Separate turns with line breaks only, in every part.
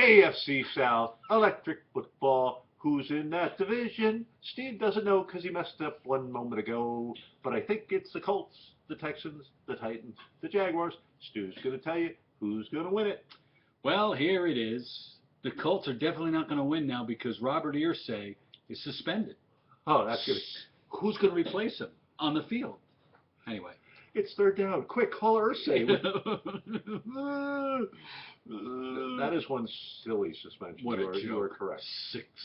AFC South, electric football. Who's in that division? Steve doesn't know because he messed up one moment ago. But I think it's the Colts, the Texans, the Titans, the Jaguars. Stu's going to tell you who's going to win it.
Well, here it is. The Colts are definitely not going to win now because Robert Irsay is suspended.
Oh, that's good.
Who's going to replace him on the field? Anyway.
It's third down. Quick, call Irsay. That is one silly suspension.
What a joke.
You are correct.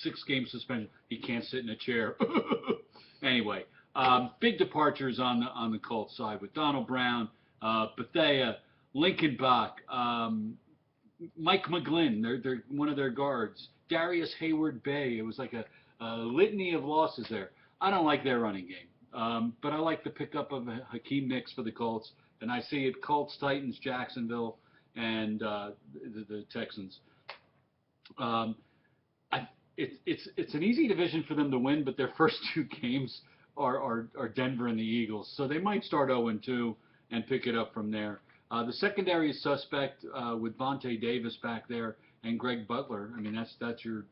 Six-game suspension. He can't sit in a chair. Anyway, big departures on the Colts side with Donald Brown, Bethea, Lincoln Bach, Mike McGlynn, they're one of their guards, Darius Hayward-Bay. It was like a litany of losses there. I don't like their running game, but I like the pickup of Hakeem Nicks for the Colts, and I see it Colts, Titans, Jacksonville, and the Texans. It's an easy division for them to win, but their first two games are Denver and the Eagles, so they might start 0-2 and pick it up from there. The secondary is suspect with Vontae Davis back there and Greg Butler. I mean, that's your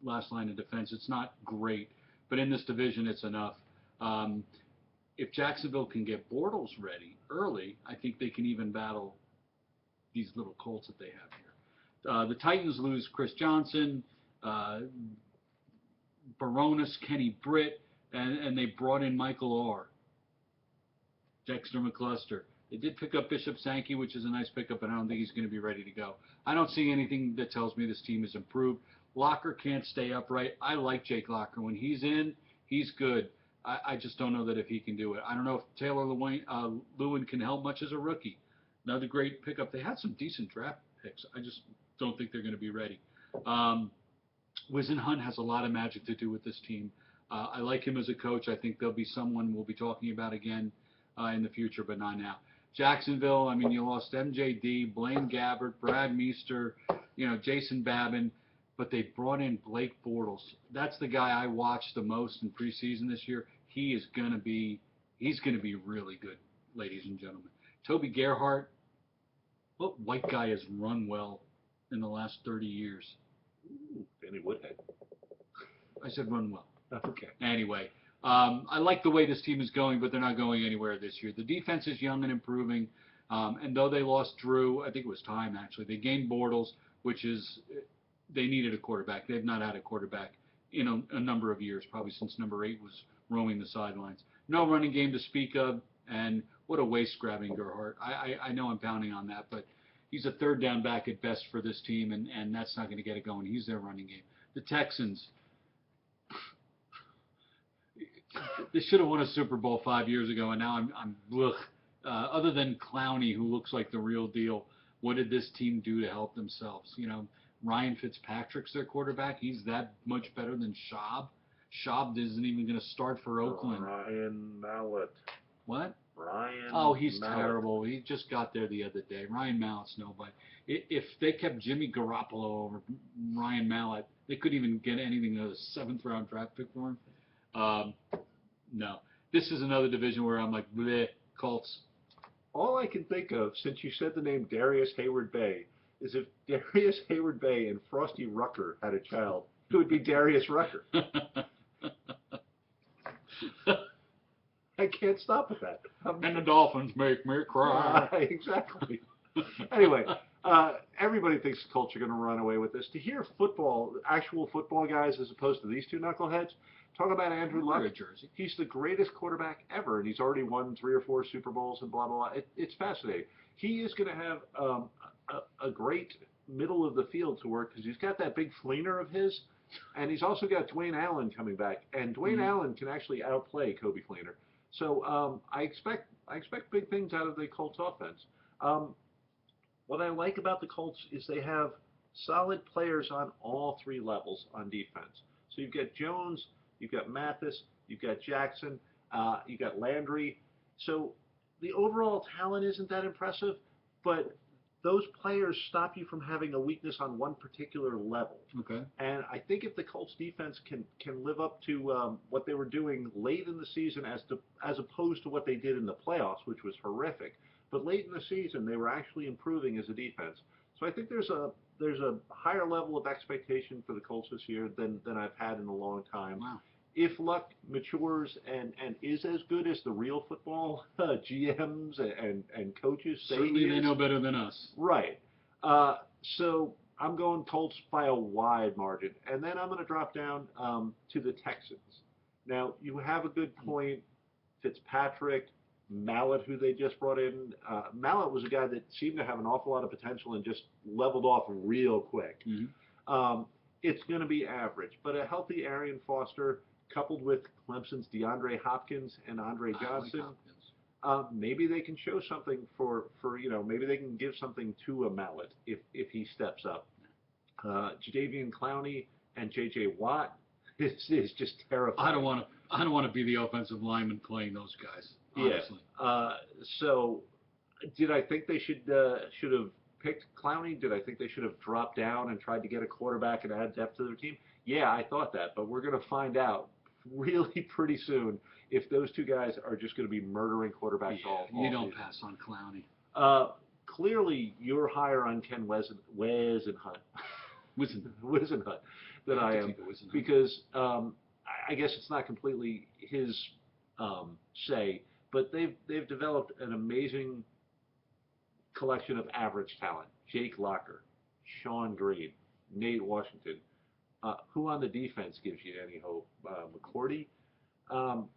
last line of defense. It's not great, but in this division, it's enough. If Jacksonville can get Bortles ready early, I think they can even battle these little Colts that they have here. The Titans lose Chris Johnson, Baronis, Kenny Britt, and they brought in Michael Orr, Dexter McCluster. They did pick up Bishop Sankey, which is a nice pickup, but I don't think he's going to be ready to go. I don't see anything that tells me this team is improved. Locker can't stay upright. I like Jake Locker. When he's in, he's good. I just don't know that if he can do it. I don't know if Taylor Lewin can help much as a rookie. Another great pickup. They had some decent draft picks. I just don't think they're going to be ready. Wizenhunt has a lot of magic to do with this team. I like him as a coach. I think there'll be someone we'll be talking about again in the future, but not now. Jacksonville, I mean, you lost MJD, Blaine Gabbert, Brad Meester, Jason Babin, but they brought in Blake Bortles. That's the guy I watched the most in preseason this year. He's going to be really good, ladies and gentlemen. Toby Gerhart, what white guy has run well in the last 30 years?
Ooh, Danny Woodhead.
I said run well.
Okay.
Anyway, I like the way this team is going, but they're not going anywhere this year. The defense is young and improving, and though they lost Drew, I think it was time actually, they gained Bortles, which is, they needed a quarterback. They've not had a quarterback in a number of years, probably since number 8 was roaming the sidelines. No running game to speak of, and what a waist-grabbing Gerhart. I know I'm pounding on that, but he's a third down back at best for this team, and that's not going to get it going. He's their running game. The Texans, they should have won a Super Bowl 5 years ago, and now I'm ugh. Other than Clowney, who looks like the real deal, what did this team do to help themselves? Ryan Fitzpatrick's their quarterback. He's that much better than Schaub. Schaub isn't even going to start for Oakland.
Ryan Mallett.
What?
Ryan.
Oh, he's
Mallett.
Terrible. He just got there the other day. Ryan Mallett's nobody. If they kept Jimmy Garoppolo over Ryan Mallett, they couldn't even get anything of a 7th-round draft pick for him. No. This is another division where I'm like, bleh, Colts.
All I can think of, since you said the name Darius Hayward-Bay, is if Darius Hayward-Bay and Frosty Rucker had a child, it would be Darius Rucker. I can't stop at that.
And the Dolphins make me cry.
Exactly. Anyway, everybody thinks the Colts are going to run away with this. To hear football, actual football guys, as opposed to these two knuckleheads, talk about Andrew Luck. He's the greatest quarterback ever, and he's already won 3 or 4 Super Bowls and blah, blah, blah. It's fascinating. He is going to have a great middle of the field to work because he's got that big fleener of his, and he's also got Dwayne Allen coming back, and Dwayne Allen can actually outplay Kobe Fleener. So I expect big things out of the Colts offense. What I like about the Colts is they have solid players on all 3 levels on defense. So you've got Jones, you've got Mathis, you've got Jackson, you've got Landry. So the overall talent isn't that impressive, but those players stop you from having a weakness on one particular level.
Okay.
And I think if the Colts defense can live up to what they were doing late in the season as opposed to what they did in the playoffs, which was horrific, but late in the season they were actually improving as a defense, So I think there's a higher level of expectation for the Colts this year than I've had in a long time.
Wow.
If Luck matures and is as good as the real football GMs and coaches say
Certainly
he
they
is,
know better than us.
right. So I'm going Colts by a wide margin, and then I'm going to drop down to the Texans. Now you have a good point. Fitzpatrick, Mallett, who they just brought in. Mallett was a guy that seemed to have an awful lot of potential and just leveled off real quick.
Mm-hmm.
It's going to be average, but a healthy Arian Foster coupled with Clemson's DeAndre Hopkins and Andre Johnson, maybe they can show something for maybe they can give something to a Mallett if he steps up. Jadeveon Clowney and J.J. Watt is just terrifying.
I don't want to be the offensive lineman playing those guys. Honestly.
Yeah. So, did I think they should have picked Clowney? Did I think they should have dropped down and tried to get a quarterback and add depth to their team? Yeah, I thought that, but we're going to find out really pretty soon if those two guys are just going to be murdering quarterbacks all
you don't
season.
pass on Clowney.
Clearly, you're higher on Ken Wisenhunt than I am, because I guess it's not completely his say, but they've developed an amazing collection of average talent. Jake Locker, Sean Green, Nate Washington. Who on the defense gives you any hope? McCourty.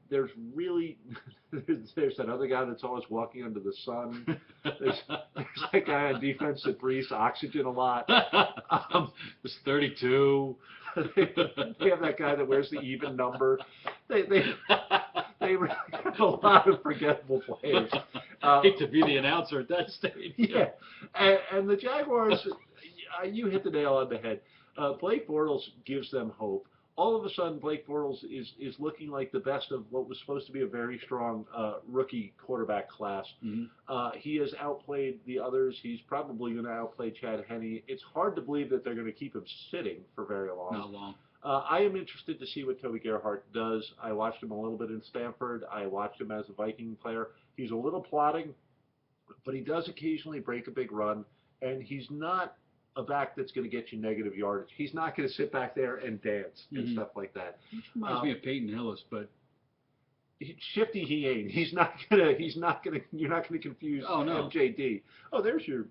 There's really there's that other guy that's always walking under the sun. There's that guy on defense that breathes oxygen a lot.
There's 32.
They have that guy that wears the even number. They really have a lot of forgettable players.
Hate to be the announcer at that stage.
Yeah, and the Jaguars, you hit the nail on the head. Blake Bortles gives them hope. All of a sudden, Blake Bortles is looking like the best of what was supposed to be a very strong rookie quarterback class.
Mm-hmm.
He has outplayed the others. He's probably going to outplay Chad Henne. It's hard to believe that they're going to keep him sitting for very long.
Not long.
I am interested to see what Toby Gerhart does. I watched him a little bit in Stanford. I watched him as a Viking player. He's a little plodding, but he does occasionally break a big run, and he's not a back that's going to get you negative yardage. He's not going to sit back there and dance and stuff like that.
Reminds me of Peyton Hillis, but
shifty he ain't. He's not gonna. You're not gonna confuse MJD. Oh, there's your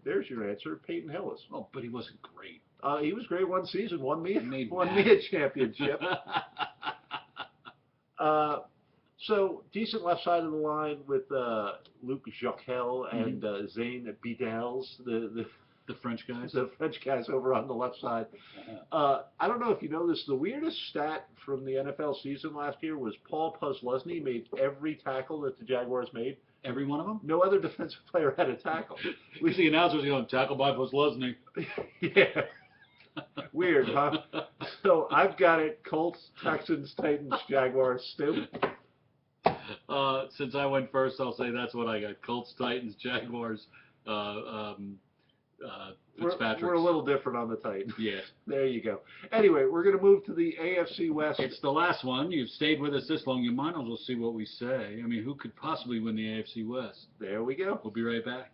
answer, Peyton Hillis.
Oh, but he wasn't great.
He was great one season. Won me
a
championship. So decent left side of the line with Luke Joquel and Zane Bidels,
the French guys.
The French guys over on the left side. I don't know if you know this. The weirdest stat from the NFL season last year was Paul Posluszny made every tackle that the Jaguars made.
Every one of them?
No other defensive player had a tackle.
We see announcers, tackle by Posluszny.
Yeah. Weird, huh? So I've got it. Colts, Texans, Titans, Jaguars. Stu?
Since I went first, I'll say that's what I got. Colts, Titans, Jaguars, Fitzpatrick.
We're a little different on the Titans.
Yeah.
There you go. Anyway, we're going to move to the AFC West.
It's the last one. You've stayed with us this long. You might as well see what we say. I mean, who could possibly win the AFC West?
There we go.
We'll be right back.